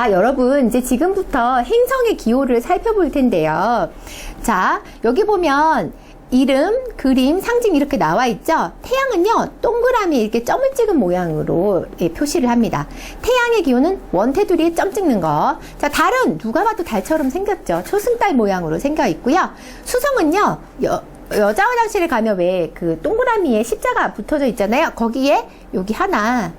자, 여러분 이제 지금부터 행성의 기호를 살펴볼 텐데요. 자, 여기 보면 이름, 그림, 상징 이렇게 나와 있죠. 태양은요, 동그라미 이렇게 점을 찍은 모양으로 표시를 합니다. 태양의 기호는 원테두리에 점 찍는 거. 자, 달은 누가 봐도 달처럼 생겼죠. 초승달 모양으로 생겨 있고요. 수성은요, 여자 화장실에 가면 왜 그 동그라미에 십자가 붙어져 있잖아요. 거기에 여기 하나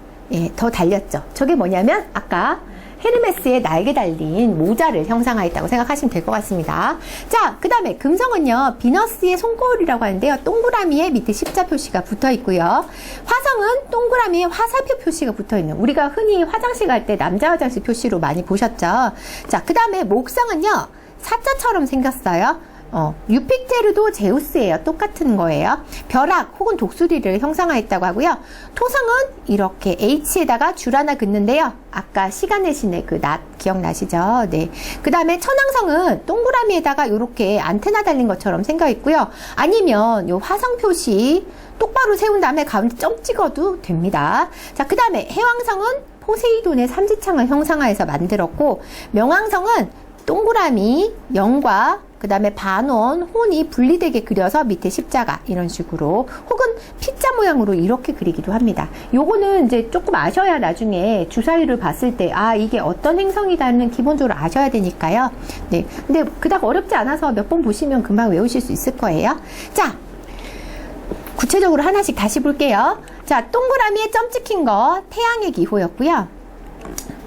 더 달렸죠. 저게 뭐냐면 아까 헤르메스의 날개 달린 모자를 형상화했다고 생각하시면 될 것 같습니다. 자, 그 다음에 금성은요, 비너스의 손거울이라고 하는데요. 동그라미에 밑에 십자 표시가 붙어 있고요. 화성은 동그라미에 화살표 표시가 붙어 있는, 우리가 흔히 화장실 갈 때 남자 화장실 표시로 많이 보셨죠. 자, 그 다음에 목성은요, 사자처럼 생겼어요. 유피테르도 제우스예요. 똑같은 거예요. 벼락 혹은 독수리를 형상화했다고 하고요. 토성은 이렇게 H에다가 줄 하나 긋는데요. 아까 시간의 신의 그 낫 기억나시죠? 네. 그 다음에 천왕성은 동그라미에다가 이렇게 안테나 달린 것처럼 생겨 있고요. 아니면 요 화성 표시 똑바로 세운 다음에 가운데 점 찍어도 됩니다. 자, 그 다음에 해왕성은 포세이돈의 삼지창을 형상화해서 만들었고, 명왕성은 동그라미, 영과 그 다음에 반원, 혼이 분리되게 그려서 밑에 십자가 이런 식으로, 혹은 피자 모양으로 이렇게 그리기도 합니다. 요거는 이제 조금 아셔야 나중에 주사위를 봤을 때 이게 어떤 행성이다는 기본적으로 아셔야 되니까요. 네, 근데 그닥 어렵지 않아서 몇 번 보시면 금방 외우실 수 있을 거예요. 자, 구체적으로 하나씩 다시 볼게요. 자, 동그라미에 점 찍힌 거 태양의 기호였고요.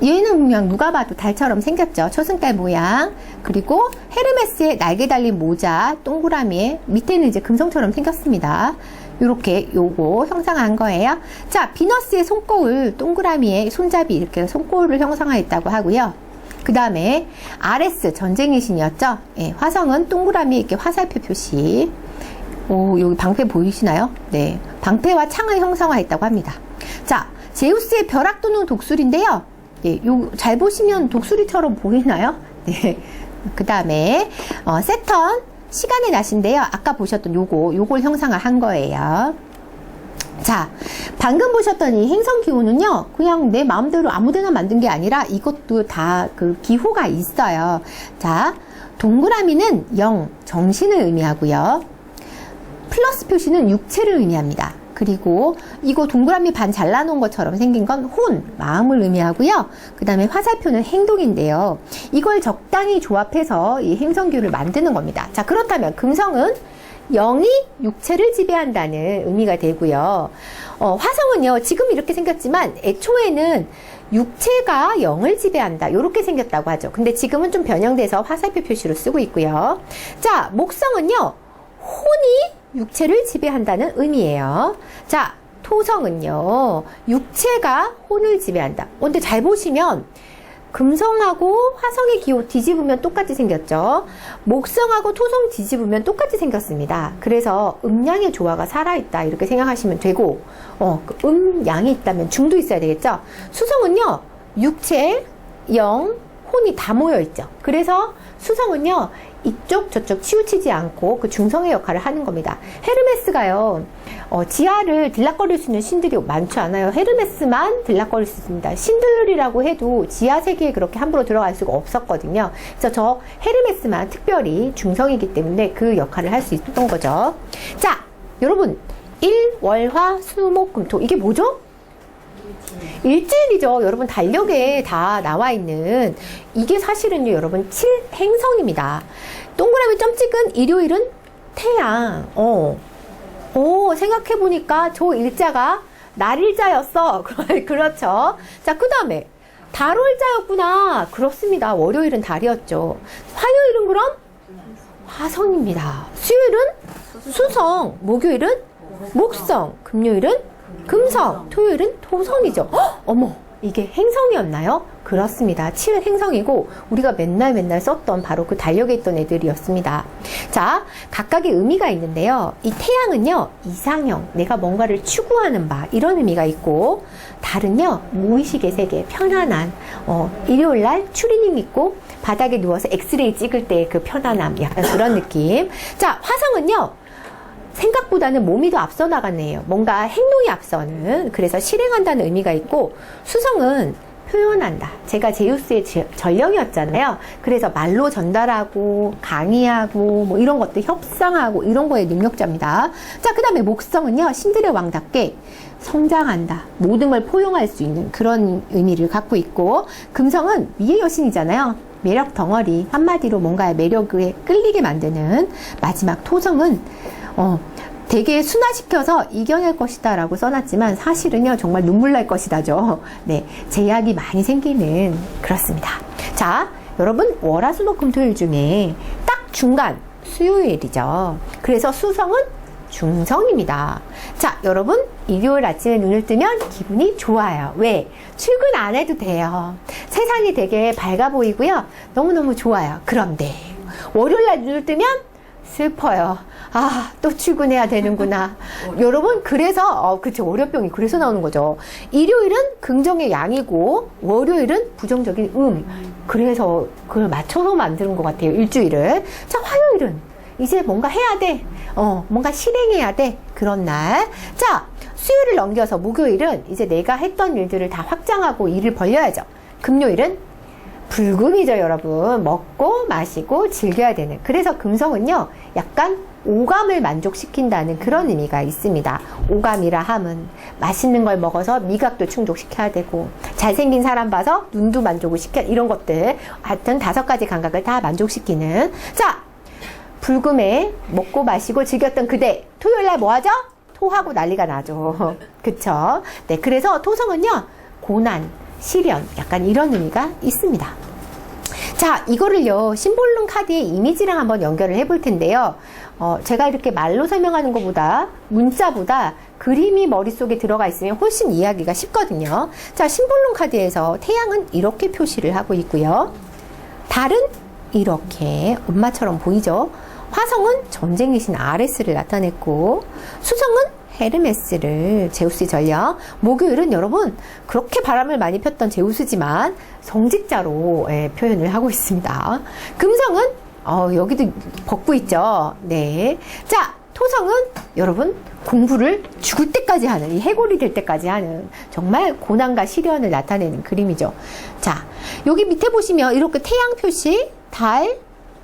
얘는 그냥 누가 봐도 달처럼 생겼죠. 초승달 모양. 그리고 헤르메스의 날개 달린 모자, 동그라미에 밑에는 이제 금성처럼 생겼습니다. 요렇게 요거 형상한 거예요. 자, 비너스의 손거울, 동그라미에 손잡이 이렇게 손거울을 형상화했다고 하고요. 그 다음에 아레스, 전쟁의 신이었죠. 예, 화성은 동그라미 이렇게 화살표 표시. 여기 방패 보이시나요? 네, 방패와 창을 형상화했다고 합니다. 자, 제우스의 벼락 또는 독수리인데요. 예, 잘 보시면 독수리처럼 보이나요? 네. 그 다음에, 세턴, 시간의 낫인데요. 아까 보셨던 요걸 형상화한 거예요. 자, 방금 보셨던 이 행성 기호는요, 그냥 내 마음대로 아무데나 만든 게 아니라 이것도 다 그 기호가 있어요. 자, 동그라미는 영, 정신을 의미하고요. 플러스 표시는 육체를 의미합니다. 그리고 이거 동그라미 반 잘라놓은 것처럼 생긴 건 혼, 마음을 의미하고요. 그 다음에 화살표는 행동인데요. 이걸 적당히 조합해서 이 행성기호를 만드는 겁니다. 자, 그렇다면 금성은 영이 육체를 지배한다는 의미가 되고요. 화성은요, 지금 이렇게 생겼지만 애초에는 육체가 영을 지배한다, 이렇게 생겼다고 하죠. 근데 지금은 좀 변형돼서 화살표 표시로 쓰고 있고요. 자, 목성은요, 혼이 육체를 지배한다는 의미예요. 자, 토성은요, 육체가 혼을 지배한다. 근데 잘 보시면 금성하고 화성의 기호 뒤집으면 똑같이 생겼죠. 목성하고 토성 뒤집으면 똑같이 생겼습니다. 그래서 음양의 조화가 살아있다, 이렇게 생각하시면 되고, 양이 있다면 중도 있어야 되겠죠. 수성은요, 육체, 영, 혼이 다 모여있죠. 그래서 수성은요, 이쪽 저쪽 치우치지 않고 그 중성의 역할을 하는 겁니다. 헤르메스가요, 지하를 들락거릴 수 있는 신들이 많지 않아요. 헤르메스만 들락거릴 수 있습니다. 신들이라고 해도 지하 세계에 그렇게 함부로 들어갈 수가 없었거든요. 그래서 저 헤르메스만 특별히 중성이기 때문에 그 역할을 할 수 있었던 거죠. 자, 여러분, 일, 월, 화, 수, 목, 금, 토, 이게 뭐죠? 일주일이죠. 여러분, 달력에 다 나와 있는, 이게 사실은요, 여러분, 7행성입니다. 동그라미 점 찍은 일요일은 태양. 생각해보니까 저 일자가 날일자였어. 그렇죠. 자, 그 다음에 달월자였구나. 그렇습니다. 월요일은 달이었죠. 화요일은 그럼 화성입니다. 수요일은 수성, 목요일은 목성, 금요일은 금성, 토요일은 토성이죠. 어머, 이게 행성이었나요? 그렇습니다. 7행성이고 우리가 맨날 썼던 바로 그 달력에 있던 애들이었습니다. 자, 각각의 의미가 있는데요. 이 태양은요, 이상형, 내가 뭔가를 추구하는 바, 이런 의미가 있고, 달은요, 무의식의 세계, 편안한, 일요일날 추리닝 입고 바닥에 누워서 엑스레이 찍을 때 그 편안함, 약간 그런 느낌. 자, 화성은요, 생각보다는 몸이 더 앞서 나가네요. 뭔가 행동이 앞서는, 그래서 실행한다는 의미가 있고, 수성은 표현한다. 제가 제우스의 전령이었잖아요. 그래서 말로 전달하고 강의하고 뭐 이런 것들 협상하고 이런 거에 능력자입니다. 자, 그 다음에 목성은요, 신들의 왕답게 성장한다. 모든 걸 포용할 수 있는 그런 의미를 갖고 있고, 금성은 미의 여신이잖아요. 매력 덩어리, 한마디로 뭔가 매력에 끌리게 만드는. 마지막 토성은 되게 순화시켜서 이겨낼 것이다 라고 써놨지만 사실은요, 정말 눈물 날 것이다죠. 네, 제약이 많이 생기는, 그렇습니다. 자, 여러분, 월화수목금토일 중에 딱 중간 수요일이죠. 그래서 수성은 중성입니다. 자, 여러분, 일요일 아침에 눈을 뜨면 기분이 좋아요. 왜? 출근 안 해도 돼요. 세상이 되게 밝아 보이고요. 너무너무 좋아요. 그런데 월요일 날 눈을 뜨면 슬퍼요. 아, 또 출근해야 되는구나. 여러분, 그래서, 그쵸, 월요병이 그래서 나오는 거죠. 일요일은 긍정의 양이고, 월요일은 부정적인 그래서 그걸 맞춰서 만드는 것 같아요, 일주일을. 자, 화요일은 이제 뭔가 해야 돼. 뭔가 실행해야 돼. 그런 날. 자, 수요일을 넘겨서 목요일은 이제 내가 했던 일들을 다 확장하고 일을 벌려야죠. 금요일은 불금이죠, 여러분. 먹고 마시고 즐겨야 되는. 그래서 금성은요, 약간 오감을 만족시킨다는 그런 의미가 있습니다. 오감이라 함은 맛있는 걸 먹어서 미각도 충족시켜야 되고, 잘생긴 사람 봐서 눈도 만족을 시켜, 이런 것들. 하여튼 5가지 감각을 다 만족시키는. 자, 불금에 먹고 마시고 즐겼던 그대, 토요일날 뭐 하죠? 토하고 난리가 나죠. 그쵸? 네, 그래서 토성은요, 고난, 시련, 약간 이런 의미가 있습니다. 자, 이거를요, 심볼룸 카드의 이미지랑 한번 연결을 해볼 텐데요. 제가 이렇게 말로 설명하는 것보다, 문자보다 그림이 머릿속에 들어가 있으면 훨씬 이해하기가 쉽거든요. 자, 심볼룸 카드에서 태양은 이렇게 표시를 하고 있고요. 달은 이렇게 엄마처럼 보이죠? 화성은 전쟁의 신 아레스를 나타냈고, 수성은 헤르메스를, 제우스의 전령. 목요일은 여러분, 그렇게 바람을 많이 폈던 제우스지만 성직자로 표현을 하고 있습니다. 금성은 여기도 벗고 있죠. 네. 자, 토성은 여러분, 공부를 죽을 때까지 하는, 이 해골이 될 때까지 하는 정말 고난과 시련을 나타내는 그림이죠. 자, 여기 밑에 보시면 이렇게 태양 표시, 달,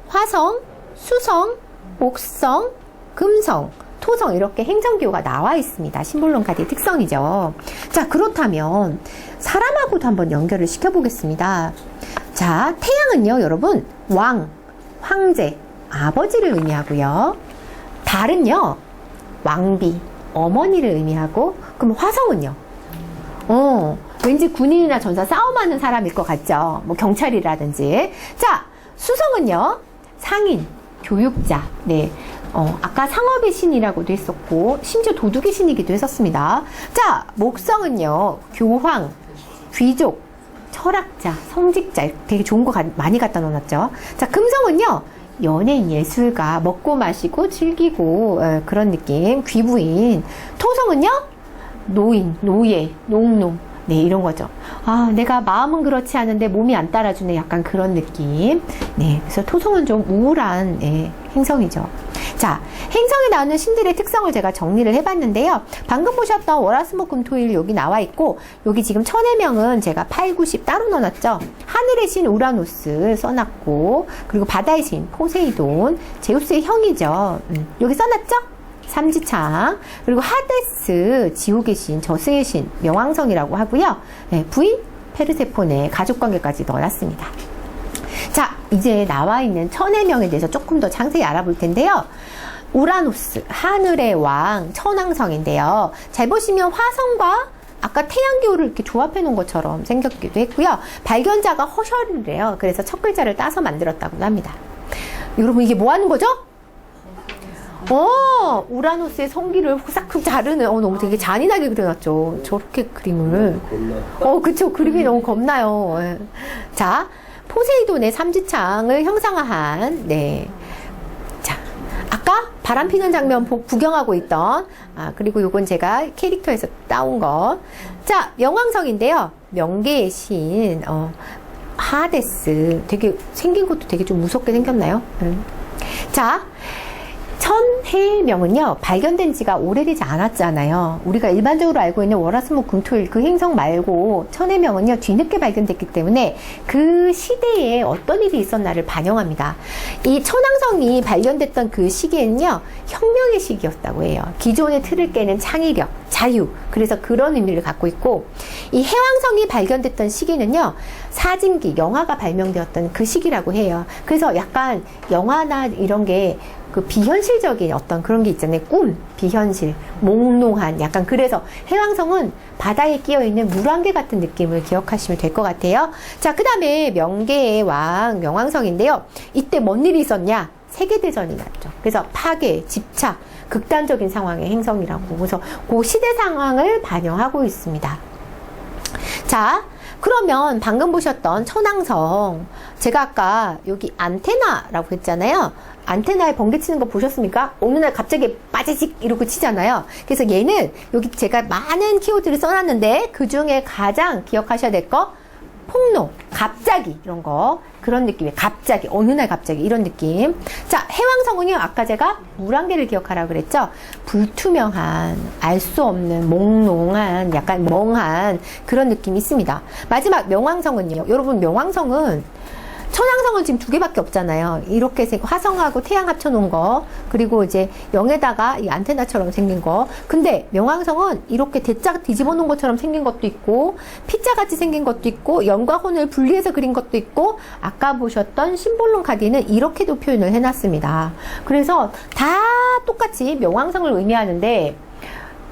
화성, 수성, 목성, 금성, 토성, 이렇게 행성기호가 나와 있습니다. 심볼론 카드의 특성이죠. 자, 그렇다면 사람하고도 한번 연결을 시켜보겠습니다. 자, 태양은요, 여러분, 왕, 황제, 아버지를 의미하고요. 달은요, 왕비, 어머니를 의미하고, 그럼 화성은요? 왠지 군인이나 전사 싸움하는 사람일 것 같죠? 뭐 경찰이라든지. 자, 수성은요, 상인, 교육자. 네. 아까 상업의 신이라고도 했었고, 심지어 도둑의 신이기도 했었습니다. 자, 목성은요, 교황, 귀족, 철학자, 성직자. 되게 좋은 거 많이 갖다 놓았죠. 자, 금성은요, 연예인, 예술가, 먹고 마시고 즐기고, 그런 느낌. 귀부인. 토성은요, 노인, 노예, 농농. 네, 이런 거죠. 아, 내가 마음은 그렇지 않은데 몸이 안 따라주네. 약간 그런 느낌. 네, 그래서 토성은 좀 우울한 행성이죠. 자, 행성에 나오는 신들의 특성을 제가 정리를 해봤는데요. 방금 보셨던 월화수목금토일 여기 나와 있고, 여기 지금 천의 명은 제가 8, 90 따로 넣어놨죠. 하늘의 신 우라노스 써놨고, 그리고 바다의 신 포세이돈, 제우스의 형이죠. 여기 써놨죠? 삼지창, 그리고 하데스, 지옥의 신, 저승의 신, 명왕성이라고 하고요. 네, 부인 페르세포네, 가족관계까지 넣어놨습니다. 자, 이제 나와 있는 천의 명에 대해서 조금 더 자세히 알아볼 텐데요. 우라노스, 하늘의 왕, 천왕성인데요. 잘 보시면 화성과 아까 태양기호를 이렇게 조합해 놓은 것처럼 생겼기도 했고요. 발견자가 허셜이래요. 그래서 첫 글자를 따서 만들었다고 합니다. 여러분, 이게 뭐 하는 거죠? 우라노스의 성기를 호삭 자르는, 너무 되게 잔인하게 그려놨죠. 저렇게 그림을. 그쵸. 그림이 너무 겁나요. 예. 자, 포세이돈의 삼지창을 형상화한, 네. 자, 아까 바람 피는 장면 구경하고 있던, 그리고 요건 제가 캐릭터에서 따온 거. 자, 명왕성인데요. 명계의 신, 하데스. 되게, 생긴 것도 되게 좀 무섭게 생겼나요? 자, 천해명은요, 발견된 지가 오래되지 않았잖아요. 우리가 일반적으로 알고 있는 월화수목금토일 그 행성 말고 천해명은요, 뒤늦게 발견됐기 때문에 그 시대에 어떤 일이 있었나를 반영합니다. 이 천왕성이 발견됐던 그 시기에는요, 혁명의 시기였다고 해요. 기존의 틀을 깨는 창의력, 자유, 그래서 그런 의미를 갖고 있고, 이 해왕성이 발견됐던 시기는요, 사진기, 영화가 발명되었던 그 시기라고 해요. 그래서 약간 영화나 이런 게 그 비현실적인 어떤 그런 게 있잖아요. 꿈, 비현실, 몽롱한 약간. 그래서 해왕성은 바다에 끼어있는 물안개 같은 느낌을 기억하시면 될 것 같아요. 자, 그 다음에 명계의 왕 명왕성인데요. 이때 뭔 일이 있었냐? 세계대전이 났죠. 그래서 파괴, 집착, 극단적인 상황의 행성이라고. 그래서 그 시대 상황을 반영하고 있습니다. 자, 그러면 방금 보셨던 천왕성, 제가 아까 여기 안테나라고 했잖아요. 안테나에 번개 치는 거 보셨습니까? 어느 날 갑자기 빠지직 이러고 치잖아요. 그래서 얘는 여기 제가 많은 키워드를 써놨는데 그 중에 가장 기억하셔야 될 거, 폭로, 갑자기 이런 거, 그런 느낌이에요. 갑자기, 어느 날 갑자기 이런 느낌. 자, 해왕성은요, 아까 제가 물안개를 기억하라고 그랬죠. 불투명한, 알 수 없는, 몽롱한, 약간 멍한 그런 느낌이 있습니다. 마지막 명왕성은요, 여러분, 명왕성은 천왕성은 지금 2개밖에 없잖아요. 이렇게 화성하고 태양 합쳐놓은 거, 그리고 이제 영에다가 이 안테나처럼 생긴 거. 근데 명왕성은 이렇게 대짝 뒤집어 놓은 것처럼 생긴 것도 있고, 피자같이 생긴 것도 있고, 연과 혼을 분리해서 그린 것도 있고, 아까 보셨던 심볼론 카드에는 이렇게도 표현을 해놨습니다. 그래서 다 똑같이 명왕성을 의미하는데,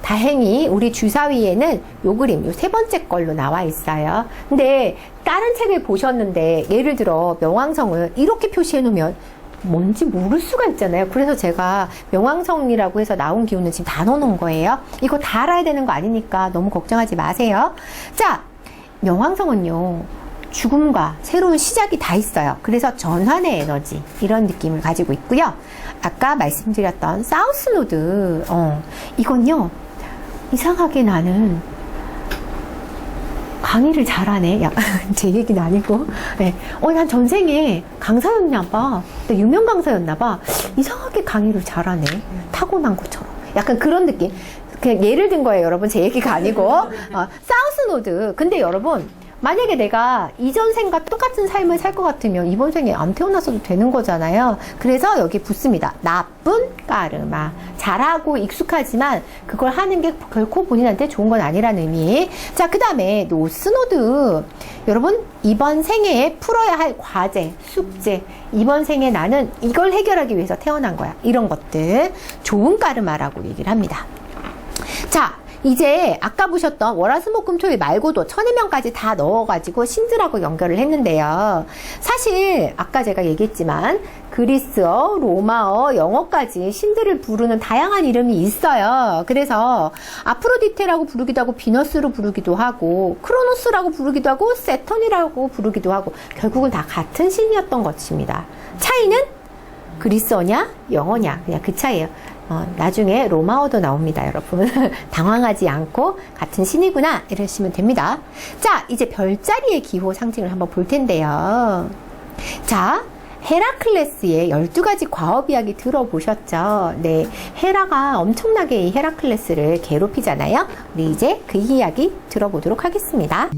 다행히 우리 주사위에는 요 그림, 요 3번째 걸로 나와 있어요. 근데 다른 책을 보셨는데 예를 들어 명왕성을 이렇게 표시해 놓으면 뭔지 모를 수가 있잖아요. 그래서 제가 명왕성이라고 해서 나온 기호는 지금 다 넣어놓은 거예요. 이거 다 알아야 되는 거 아니니까 너무 걱정하지 마세요. 자, 명왕성은요, 죽음과 새로운 시작이 다 있어요. 그래서 전환의 에너지, 이런 느낌을 가지고 있고요. 아까 말씀드렸던 사우스노드, 이건요, 이상하게 나는 강의를 잘하네. 야, 제 얘기는 아니고. 네. 난 전생에 강사였나봐. 유명 강사였나봐. 이상하게 강의를 잘하네. 타고난 것처럼. 약간 그런 느낌. 그냥 예를 든 거예요, 여러분. 제 얘기가 아니고. 사우스노드. 근데 여러분, 만약에 내가 이전 생과 똑같은 삶을 살 것 같으면 이번 생에 안 태어났어도 되는 거잖아요. 그래서 여기 붙습니다. 나쁜 까르마. 잘하고 익숙하지만 그걸 하는 게 결코 본인한테 좋은 건 아니라는 의미. 자, 그 다음에 노스노드. 여러분, 이번 생에 풀어야 할 과제, 숙제. 이번 생에 나는 이걸 해결하기 위해서 태어난 거야. 이런 것들. 좋은 까르마라고 얘기를 합니다. 자, 이제 아까 보셨던 월화수목금토일 말고도 천해명까지 다 넣어가지고 신들하고 연결을 했는데요. 사실 아까 제가 얘기했지만 그리스어, 로마어, 영어까지 신들을 부르는 다양한 이름이 있어요. 그래서 아프로디테라고 부르기도 하고 비너스로 부르기도 하고 크로노스라고 부르기도 하고 세턴이라고 부르기도 하고 결국은 다 같은 신이었던 것입니다. 차이는 그리스어냐 영어냐 그냥 그 차이예요. 나중에 로마어도 나옵니다, 여러분. 당황하지 않고 같은 신이구나 이러시면 됩니다. 자, 이제 별자리의 기호 상징을 한번 볼 텐데요. 자, 헤라클레스의 12가지 과업 이야기 들어보셨죠? 네, 헤라가 엄청나게 이 헤라클레스를 괴롭히잖아요. 우리 이제 그 이야기 들어보도록 하겠습니다.